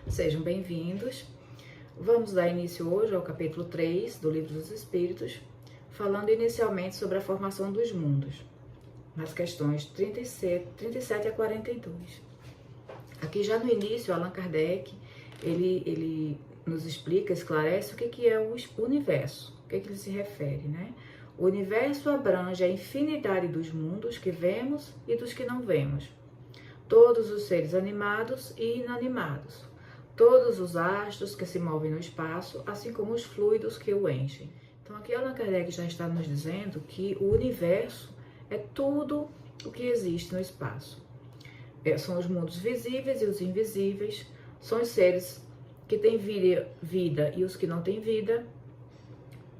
Sejam bem-vindos. Vamos dar início hoje ao capítulo 3 do Livro dos Espíritos, falando inicialmente sobre a formação dos mundos, nas questões 37 a 42. Aqui já no início, Allan Kardec, ele nos explica, esclarece o que é o universo, o que ele se refere, né? O universo abrange a infinidade dos mundos que vemos e dos que não vemos, todos os seres animados e inanimados, todos os astros que se movem no espaço, assim como os fluidos que o enchem. Então aqui Allan Kardec já está nos dizendo que o universo é tudo o que existe no espaço. São os mundos visíveis e os invisíveis, são os seres que têm vida e os que não têm vida,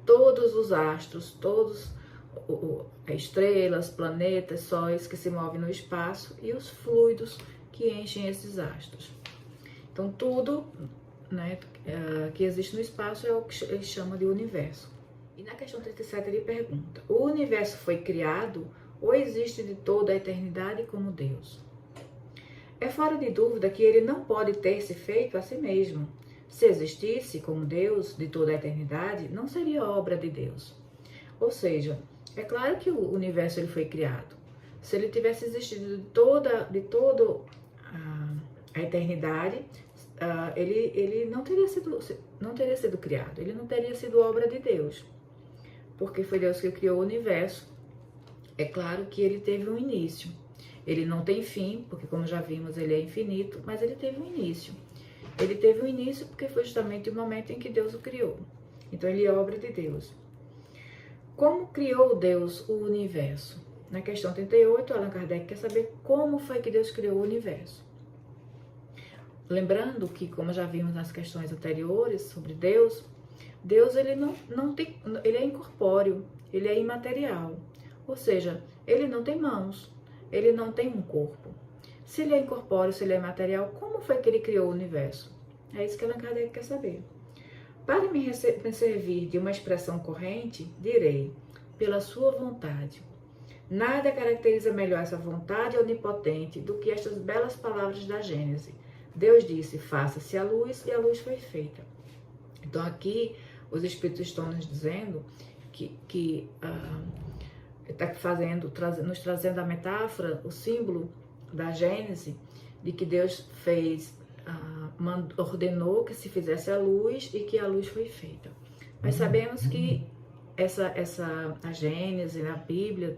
todos os astros, todos estrelas, planetas, sóis que se movem no espaço e os fluidos que enchem esses astros. Então, tudo, né, que existe no espaço é o que ele chama de universo. E na questão 37 ele pergunta: o universo foi criado ou existe de toda a eternidade como Deus? É fora de dúvida que ele não pode ter se feito a si mesmo. Se existisse como Deus de toda a eternidade, não seria obra de Deus. Ou seja, é claro que o universo ele foi criado. Se ele tivesse existido de toda a eternidade, ele não teria sido criado, ele não teria sido obra de Deus, porque foi Deus que criou o universo. É claro que ele teve um início, ele não tem fim, porque como já vimos, ele é infinito, mas ele teve um início. Ele teve um início porque foi justamente o momento em que Deus o criou. Então ele é obra de Deus. Como criou Deus o universo? Na questão 38, Allan Kardec quer saber como foi que Deus criou o universo. Lembrando que, como já vimos nas questões anteriores sobre Deus, Deus ele ele é incorpóreo, ele é imaterial. Ou seja, ele não tem mãos, ele não tem um corpo. Se ele é incorpóreo, se ele é imaterial, como foi que ele criou o universo? É isso que Allan Kardec quer saber. Para me servir de uma expressão corrente, direi, pela sua vontade. Nada caracteriza melhor essa vontade onipotente do que estas belas palavras da Gênese. Deus disse, faça-se a luz, e a luz foi feita. Então aqui os Espíritos estão nos dizendo que está nos trazendo a metáfora, o símbolo da Gênese, de que Deus ordenou que se fizesse a luz e que a luz foi feita. Mas sabemos que a Gênese, a Bíblia,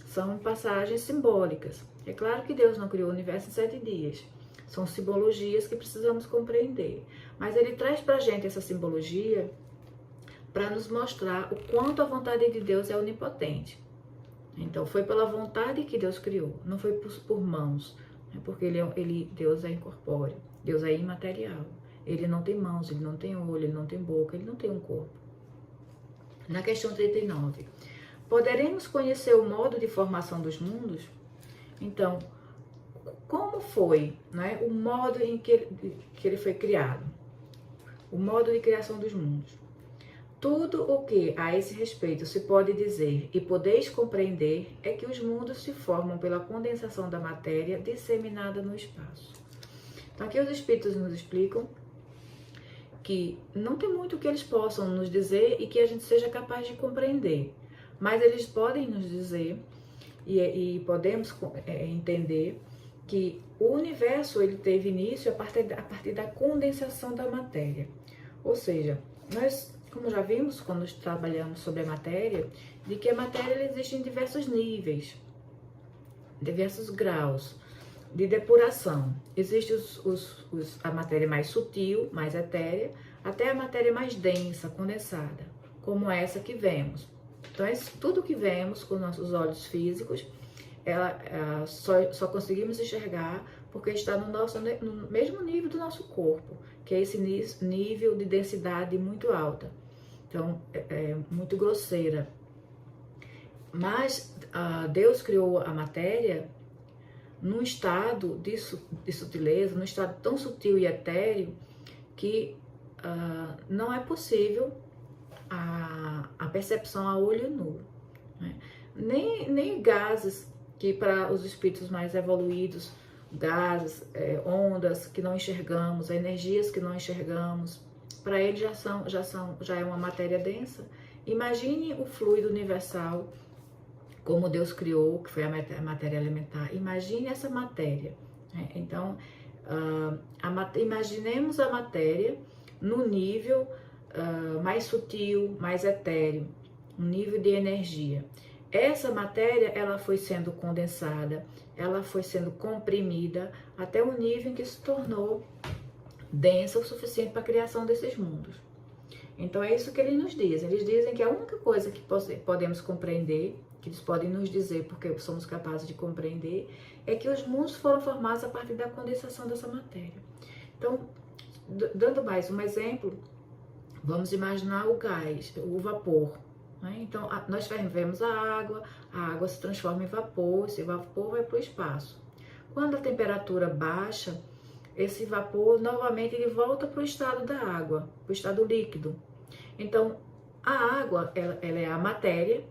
são passagens simbólicas. É claro que Deus não criou o universo em 7 dias. São simbologias que precisamos compreender. Mas ele traz para a gente essa simbologia para nos mostrar o quanto a vontade de Deus é onipotente. Então, foi pela vontade que Deus criou, não foi por mãos, né? Porque Deus é incorpóreo, Deus é imaterial. Ele não tem mãos, ele não tem olho, ele não tem boca, ele não tem um corpo. Na questão 39, poderemos conhecer o modo de formação dos mundos? Então, como foi, né, o modo em que ele foi criado? O modo de criação dos mundos. Tudo o que a esse respeito se pode dizer e podeis compreender é que os mundos se formam pela condensação da matéria disseminada no espaço. Então aqui os Espíritos nos explicam que não tem muito que eles possam nos dizer e que a gente seja capaz de compreender, mas eles podem nos dizer e podemos entender que o universo ele teve início a partir da condensação da matéria. Ou seja, nós, como já vimos quando trabalhamos sobre a matéria, de que a matéria existe em diversos níveis, diversos graus de depuração. Existe a matéria mais sutil, mais etérea, até a matéria mais densa, condensada, como essa que vemos. Então, tudo que vemos com nossos olhos físicos, só conseguimos enxergar porque está no mesmo nível do nosso corpo, que é esse nível de densidade muito alta. Então, é muito grosseira. Mas Deus criou a matéria num estado de sutileza, num estado tão sutil e etéreo, que não é possível a percepção a olho nu, né? Nem gases que para os espíritos mais evoluídos gases, ondas que não enxergamos, energias que não enxergamos, para ele já é uma matéria densa. Imagine o fluido universal, como Deus criou, que foi a matéria elementar. Imagine essa matéria, né? Então, imaginemos a matéria no nível mais sutil, mais etéreo, um nível de energia. Essa matéria, ela foi sendo condensada, ela foi sendo comprimida até o nível em que se tornou densa o suficiente para a criação desses mundos. Então é isso que eles nos dizem. Eles dizem que a única coisa que podemos compreender, que eles podem nos dizer porque somos capazes de compreender, é que os mundos foram formados a partir da condensação dessa matéria. Então, dando mais um exemplo, vamos imaginar o gás, o vapor. Né? Então, nós fervemos a água se transforma em vapor, esse vapor vai para o espaço. Quando a temperatura baixa, esse vapor novamente ele volta para o estado da água, para o estado líquido. Então, a água, ela é a matéria,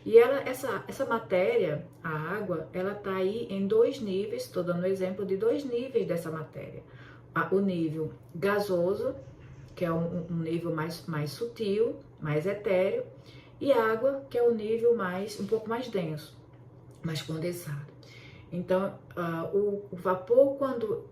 e essa matéria, a água, ela está aí em dois níveis, estou dando exemplo de dois níveis dessa matéria. O nível gasoso, que é um nível mais sutil, mais etéreo, e água, que é o nível um pouco mais denso, mais condensado. Então, o vapor, quando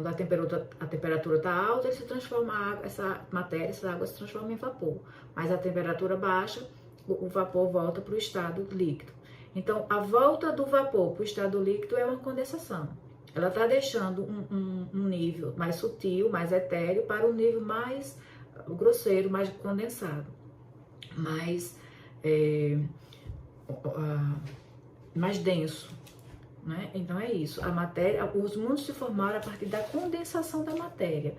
a temperatura está alta, ele se transforma, essa água se transforma em vapor. Mas a temperatura baixa, o vapor volta para o estado líquido. Então, a volta do vapor para o estado líquido é uma condensação. Ela está deixando um nível mais sutil, mais etéreo, para um nível mais grosseiro, mais condensado, mais denso. Né? Então é isso, a matéria, os mundos se formaram a partir da condensação da matéria.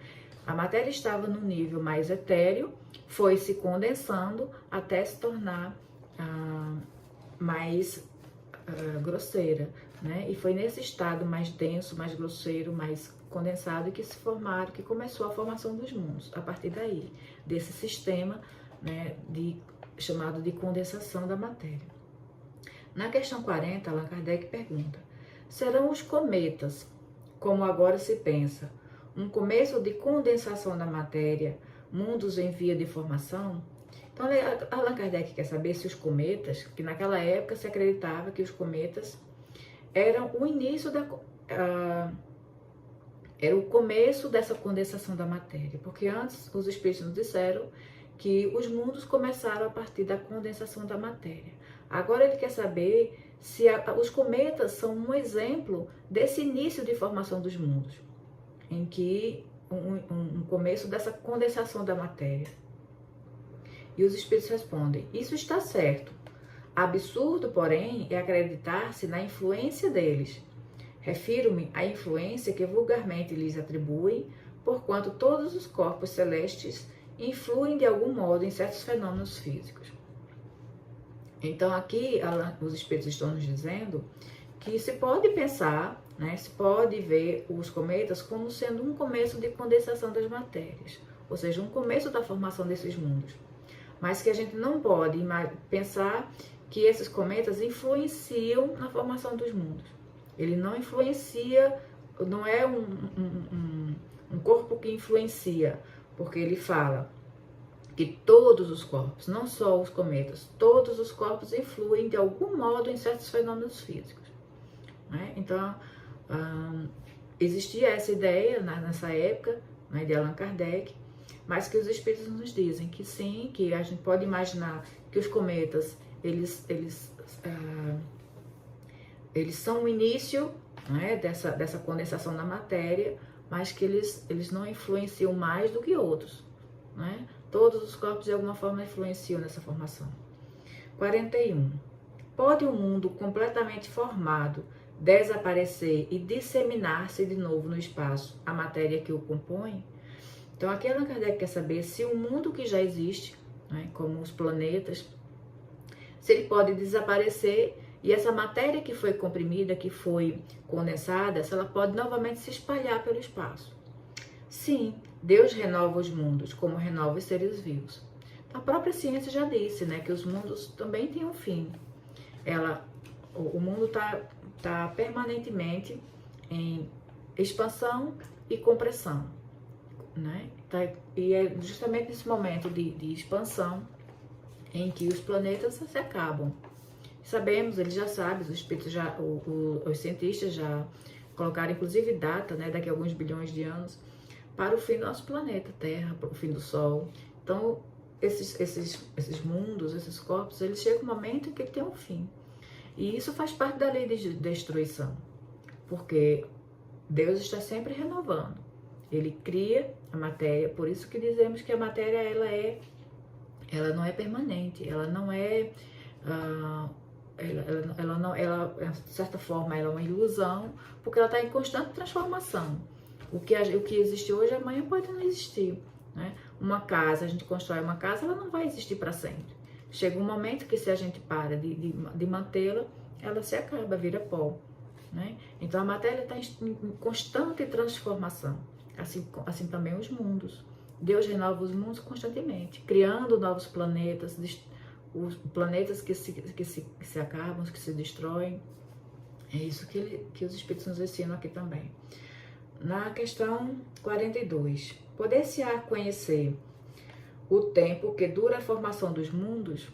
A matéria estava no nível mais etéreo, foi se condensando até se tornar mais grosseira, né? E foi nesse estado mais denso, mais grosseiro, mais condensado que começou a formação dos mundos. A partir daí, desse sistema, né, chamado de condensação da matéria. Na questão 40, Allan Kardec pergunta: serão os cometas, como agora se pensa, um começo de condensação da matéria, mundos em via de formação? Então, Allan Kardec quer saber se os cometas, que naquela época se acreditava que os cometas eram o início era o começo dessa condensação da matéria, porque antes os espíritos nos disseram que os mundos começaram a partir da condensação da matéria. Agora ele quer saber se os cometas são um exemplo desse início de formação dos mundos, em que um começo dessa condensação da matéria. E os espíritos respondem: isso está certo. Absurdo, porém, é acreditar-se na influência deles. Refiro-me à influência que vulgarmente lhes atribuem, porquanto todos os corpos celestes influem de algum modo em certos fenômenos físicos. Então aqui os espíritos estão nos dizendo que se pode pensar, né, se pode ver os cometas como sendo um começo de condensação das matérias, ou seja, um começo da formação desses mundos. Mas que a gente não pode pensar que esses cometas influenciam na formação dos mundos. Ele não influencia, não é um corpo que influencia, porque ele fala que todos os corpos, não só os cometas, todos os corpos influem de algum modo em certos fenômenos físicos. Né? Então, existia essa ideia nessa época, né, de Allan Kardec, mas que os espíritos nos dizem que sim, que a gente pode imaginar que os cometas, eles são o início, né, dessa condensação da matéria, mas que eles não influenciam mais do que outros. Né? Todos os corpos de alguma forma influenciam nessa formação. 41. Pode um mundo completamente formado desaparecer e disseminar-se de novo no espaço a matéria que o compõe? Então aqui Allan Kardec quer saber se o mundo que já existe, né, como os planetas, se ele pode desaparecer e essa matéria que foi comprimida, que foi condensada, se ela pode novamente se espalhar pelo espaço. Sim, Deus renova os mundos, como renova os seres vivos. Então, a própria ciência já disse, né, que os mundos também têm um fim. O mundo está permanentemente em expansão e compressão, né? E é justamente nesse momento de expansão em que os planetas se acabam. Sabemos, eles já sabem, os espíritos os cientistas já colocaram inclusive data, né, daqui a alguns bilhões de anos, para o fim do nosso planeta Terra, para o fim do Sol. Então, esses mundos, esses corpos, eles chegam um momento em que tem um fim. E isso faz parte da lei de destruição, porque Deus está sempre renovando. Ele cria a matéria, por isso que dizemos que a matéria ela não é permanente, ela não é, de certa forma, ela é uma ilusão, porque ela está em constante transformação. O que existe hoje, amanhã pode não existir, né? Uma casa, a gente constrói uma casa, ela não vai existir para sempre. Chega um momento que se a gente para de mantê-la, ela se acaba, vira pó, né? Então a matéria está em constante transformação, assim também os mundos. Deus renova os mundos constantemente, criando novos planetas, os planetas que se acabam, que se destroem. É isso que os Espíritos nos ensinam aqui também. Na questão 42, poder-se-á conhecer o tempo que dura a formação dos mundos,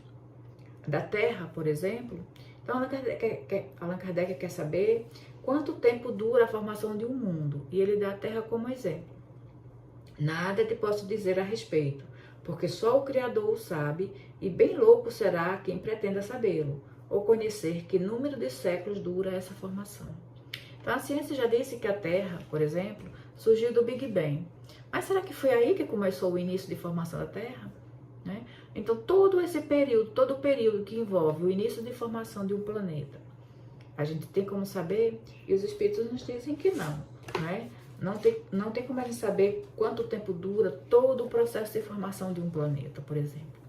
da Terra, por exemplo? Então, Allan Kardec quer saber quanto tempo dura a formação de um mundo, e ele dá a Terra como exemplo. Nada te posso dizer a respeito, porque só o Criador o sabe, e bem louco será quem pretenda sabê-lo, ou conhecer que número de séculos dura essa formação. Então, a ciência já disse que a Terra, por exemplo, surgiu do Big Bang. Mas será que foi aí que começou o início de formação da Terra? Né? Então, todo o período que envolve o início de formação de um planeta, a gente tem como saber, e os Espíritos nos dizem que não, né? Não tem como a gente saber quanto tempo dura todo o processo de formação de um planeta, por exemplo.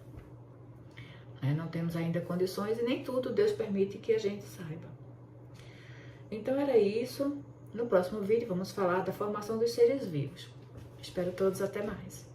Não temos ainda condições e nem tudo Deus permite que a gente saiba. Então era isso. No próximo vídeo vamos falar da formação dos seres vivos. Espero todos até mais.